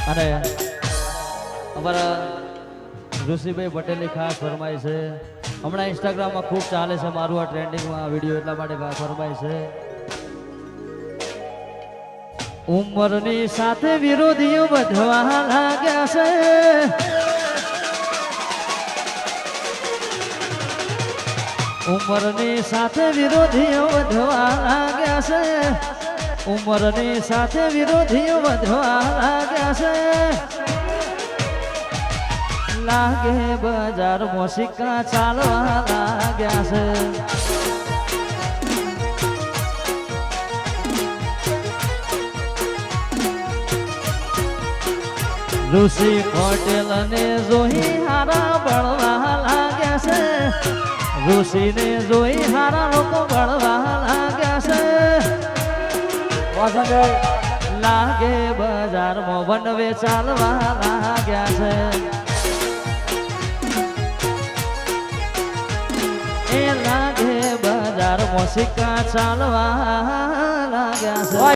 અને અમારા ઋષિભાઈ પટેલની ખાસ ફરમાઈ છે. હમણાં ઇન્સ્ટાગ્રામમાં ખૂબ ચાલે છે મારું આ ટ્રેન્ડિંગમાં વિડીયો, એટલા માટે ફરમાઈ છે. ઉંમરની સાથે વિરોધીઓ વધવા લાગ્યા છે. ઉંમરની સાથે વિરોધીઓ વધવા લાગ્યા છે. ઉંમરની સાથે વિરોધીઓ વધવા લાગ્યા છે. લાગે બજારમાં સિક્કા ચાલવા લાગ્યા છે. ઋષિ પટેલ ને જોઈ હારા બળવા લાગ્યા છે. ઋષિને જોઈ હારા લોકો બળવા લાગ્યા છે. લાગે બજારમાં વનવે ચાલવા લાગ્યા છે. એ લાગે બજારમાં સિક્કા ચાલવા લાગ્યા છે.